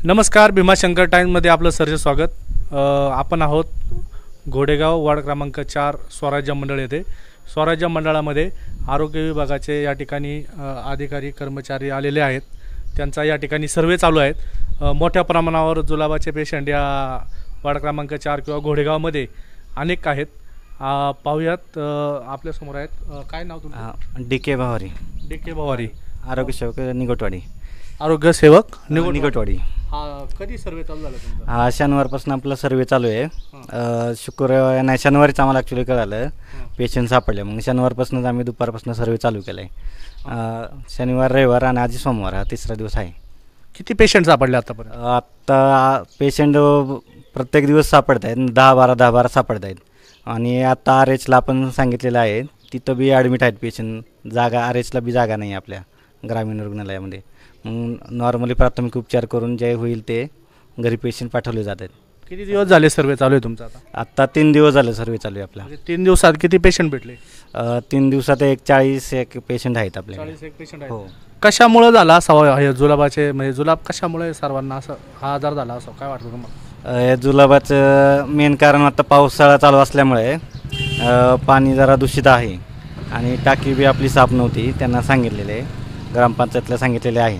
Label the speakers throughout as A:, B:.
A: नमस्कार, भीमाशंकर टाइम्समध्ये आपलं सरचे स्वागत। आपण आहोत घोडेगाव वार्ड क्रमांक 4 स्वराज्य मंडळ येथे। स्वराज्य मंडळामध्ये आरोग्य विभागाचे या ठिकाणी अधिकारी कर्मचारी आलेले आहेत। त्यांचा या ठिकाणी सर्वे चालू आहेत। मोठ्या प्रमाणावर जुलाबाचे पेशंट या वार्ड क्रमांक 4 किंवा घोडेगावमध्ये अनेक आहेत। पाहूयात, आपल्या समोर आहेत। काय नाव तुमचं?
B: डी.के. भवारी।
A: डी.के. भवारी,
B: आरोग्य सेवक निगोटवाडी।
A: आरोग्य सेवक
B: निगोटवाडी।
A: कधी सर्वे चालू झाला तुमचा?
B: हा, शनिवारपासून आपला सर्वे चालू आहे। शुक्रवार नाही, शनिवारीच आम्हाला ॲक्च्युली कळालं पेशंट सापडले। मग शनिवारपासूनच आम्ही दुपारपासून सर्वे चालू केला आहे। शनिवार, रविवार आणि आज सोमवार हा तिसरा दिवस आहे।
A: किती पेशंट सापडले आतापर्यंत?
B: आत्ता पेशंट प्रत्येक दिवस सापडत आहेत, 10-12 सापडत आहेत। आणि आता RH आपण सांगितलेलं आहे, तिथं बी ॲडमिट आहेत पेशंट। जागा RH बी जागा नाही आपल्या ग्रामीण रुग्णालयामध्ये। मग नॉर्मली प्राथमिक उपचार करून जे होईल ते घरी पेशंट पाठवले जातात।
A: किती दिवस झाले सर्वे चालू आहे तुमचा?
B: आता 3 दिवस झाले सर्वे चालू आहे आपला।
A: 3 दिवसात किती पेशंट भेटले?
B: 3 दिवसात 41 पेशंट आहेत आपल्याकडे।
A: 41 पेशंट आहेत।
B: हो।
A: कशामुळे झाला असावा हे जुलाबाचे, म्हणजे जुलाब कशामुळे सर्वांना असं हा आजार झाला असं काय वाटतं तुम्हाला?
B: या जुलाबाचं मेन कारण आता पावसाळा चालू असल्यामुळे पाणी जरा दूषित आहे आणि टाकी बी आपली साफ नव्हती। त्यांना सांगितलेले आहे, ग्रामपंचायतला सांगितलेले आहे,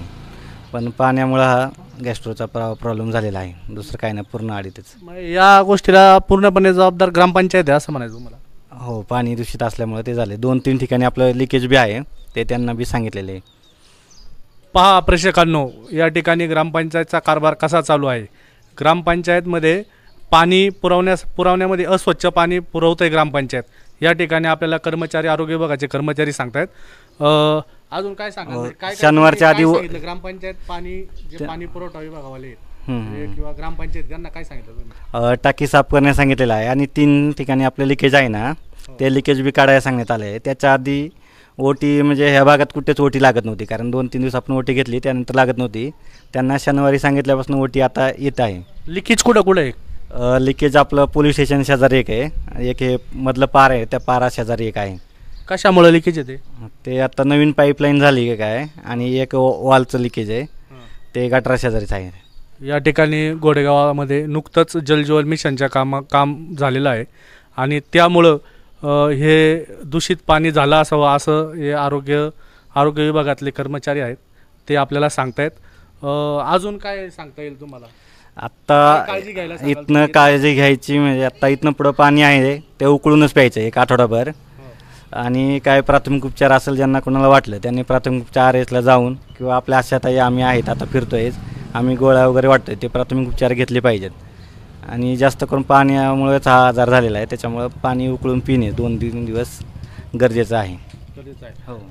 B: पण पाण्यामुळे हा गॅस्ट्रोचा प्रॉब्लेम झालेला आहे। दुसरं काय नाही, पूर्ण आडीतच।
A: या गोष्टीला पूर्णपणे जबाबदार ग्रामपंचायत आहे असं म्हणायचं तुम्हाला?
B: हो, पाणी दूषित असल्यामुळे ते झाले। 2-3 ठिकाणी आपलं लिकेज बी आहे, ते त्यांना बी सांगितलेले आहे।
A: पहा प्रेक्षकांनो, या ठिकाणी ग्रामपंचायतचा कारभार कसा चालू आहे। ग्रामपंचायतमध्ये पाणी पुरवण्यामध्ये अस्वच्छ पाणी पुरवतंय ग्रामपंचायत। या ठिकाणी आपल्याला कर्मचारी, आरोग्य विभागाचे कर्मचारी सांगतायत। अजून काय सांगाल? काय
B: शनिवारच्या आधी
A: ग्रामपंचायत पाणी जे पाणी पुरवठा विभागावाले किंवा ग्रामपंचायत त्यांना काय सांगितलं तुम्ही?
B: टाकी साफ करण्यास सांगितलेलं आहे आणि 3 ठिकाणी आपलं लिकेज आहे ना, ते लिकेज बी काढायला सांगण्यात आलं आहे। त्याच्या आधी ओटी, म्हणजे ह्या भागात कुठेच ओटी लागत नव्हती, कारण 2-3 दिवस आपण ओटी घेतली, त्यानंतर लागत नव्हती। त्यांना शनिवारी सांगितल्यापासून ओटी आता येत आहे।
A: लिकेज कुठं आहे?
B: लिकेज आपलं पोलीस स्टेशन शेजारी एक आहे, एक हे मधलं पार आहे, त्या पारा शेजारी एक आहे।
A: कशामुळे लिकेज येते?
B: ते आता नवीन पाईपलाईन झाली काय, आणि एक वॉलचं लिकेज आहे, ते गटारा शेजारीच आहे।
A: या ठिकाणी घोडेगावामध्ये नुकतंच जलजीवन मिशनच्या काम झालेलं आहे आणि त्यामुळं हे दूषित पाणी झालं असावं असं हे आरोग्य विभागातले कर्मचारी आहेत ते आपल्याला सांगतायत। अजून काय सांगता येईल तुम्हाला?
B: आत्ता इथनं काळजी घ्यायची, म्हणजे आत्ता इथनं पुढं पाणी आहे ते उकळूनच प्यायचं 1 आठवडाभर। आणि काय प्राथमिक उपचार असेल, ज्यांना कोणाला वाटलं त्यांनी प्राथमिक उपचार RHला जाऊन, किंवा आपल्या आशाताई आम्ही आहेत आता फिरतोय, आम्ही गोळ्या वगैरे वाटतोय, ते प्राथमिक उपचार घेतले पाहिजेत। आणि जास्त करून पाण्यामुळेच हा आजार झालेला आहे, त्याच्यामुळे पाणी उकळून पिणे 2-3 दिवस गरजेचं आहे।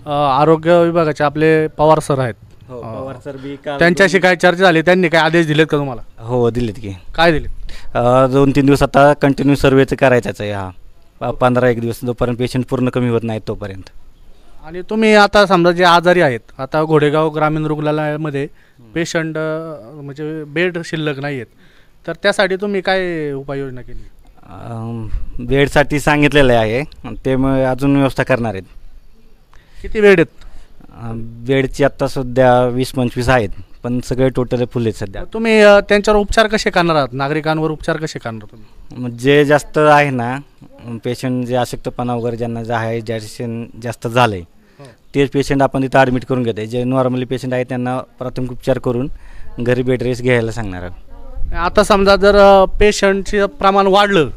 A: आरोग्य विभागाचे आपले पवार सर आहेत,
B: पवार सर बी
A: त्यांच्याशी काय चर्चा झाली? त्यांनी काय आदेश दिलेत का तुम्हाला?
B: हो, दिलेत की।
A: काय दिले?
B: 2-3 दिवस आता कंटिन्यू सर्वेचं करायचाच आहे। हा 15-1 दिवस, जोपर्यंत पेशंट पूर्ण कमी होत नाहीत तोपर्यंत।
A: आणि तुम्ही आता समजा जे आजारी आहेत, आता घोडेगाव ग्रामीण रुग्णालयामध्ये पेशंट म्हणजे बेड शिल्लक नाही आहेत, तर त्यासाठी तुम्ही काय उपाययोजना केली?
B: बेडसाठी सांगितलेलं आहे, ते मग अजून व्यवस्था करणार आहेत।
A: किती बेड आहेत?
B: बेडची आत्ता सध्या 20-25 आहेत, पण सगळे टोटल फुल आहेत सध्या।
A: तुम्ही त्यांच्यावर उपचार कसे करणार आहात? नागरिकांवर उपचार कसे करणार तुम्ही?
B: जे जास्त आहे ना पेशंट, जे अशक्तपणा वगैरे ज्यांना जे आहे, जास्त झालं आहे, तेच पेशंट आपण तिथं ॲडमिट करून घेतो। जे नॉर्मली पेशंट आहे त्यांना प्राथमिक उपचार करून घरी बेड रेस्ट घ्यायला सांगणार आहोत।
A: आता समजा जर पेशंटचे प्रमाण वाढलं,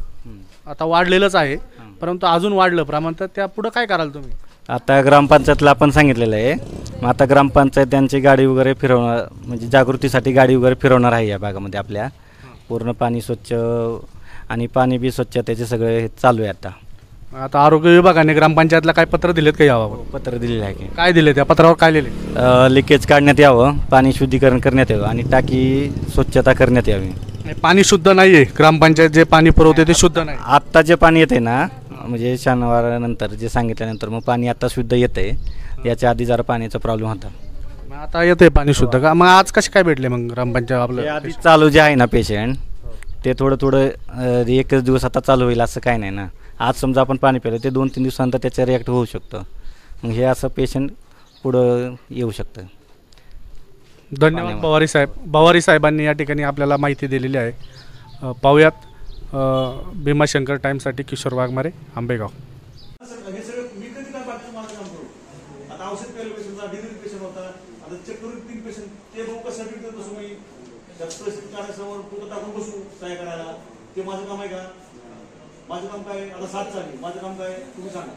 A: आता वाढलेलंच आहे, परंतु अजून वाढलं प्रमाण, तर त्या पुढं काय कराल तुम्ही?
B: आता ग्रामपंचायतला आपण सांगितलेलं आहे, मग आता ग्रामपंचायत त्यांची गाडी वगैरे फिरवणार, म्हणजे जागृतीसाठी गाडी वगैरे फिरवणार आहे या भागामध्ये आपल्या। पूर्ण पाणी स्वच्छ आणि पाणी बी स्वच्छ, त्याचे सगळे चालू आहे आता।
A: आता आरोग्य विभागाने ग्रामपंचायतला काय पत्र दिलेत का याबाबत?
B: पत्र दिलेलं आहे की।
A: काय दिले त्या पत्रावर? काय लिहिले?
B: लिकेज काढण्यात यावं, पाणी शुद्धीकरण करण्यात यावं आणि टाकी स्वच्छता करण्यात यावी।
A: पाणी शुद्ध नाही आहे, ग्रामपंचायत जे पाणी पुरवते ते शुद्ध नाही।
B: आत्ता जे पाणी येते ना, म्हणजे शनिवारानंतर जे सांगितल्यानंतर मग पाणी आता शुद्ध येते। याच्या आधी जरा पाण्याचा प्रॉब्लेम होता,
A: आता येते पाणी शुद्ध का? मग आज कसे काय भेटले मग ग्रामपंचायत? आपलं
B: आधी चालू जे आहे ना पेशंट, ते थोडं 1 दिवस आता चालू होईल असं काय नाही ना। आज समजा आपण पाणी पिलं, ते 2-3 दिवसानंतर त्याचं रिॲक्ट होऊ शकतं। मग हे असं पेशंट पुढं येऊ शकतं।
A: धन्यवाद पवारी साहेब. पवारी साहेबांनी या ठिकाणी आपल्याला माहिती दिलेली आहे. पाहूयात भीमाशंकर टाईमसाठी किशोर वाघमारे, आंबेगाव.
C: हे सगळं मी कधी काय बाकी मला काम करू. आता औषध पहिलं पेशंट होता, डिलिव्हरी पेशंट होता, आता चेक करून 3 पेशंट ते भाऊ कशासाठी देत बसू मी कार्यासमोर कुठं टाकून बसू काय करायला. ते माझं काम आहे का? माझं काम काय? आता 7 चालू माझं काम काय तुम्ही सांगा.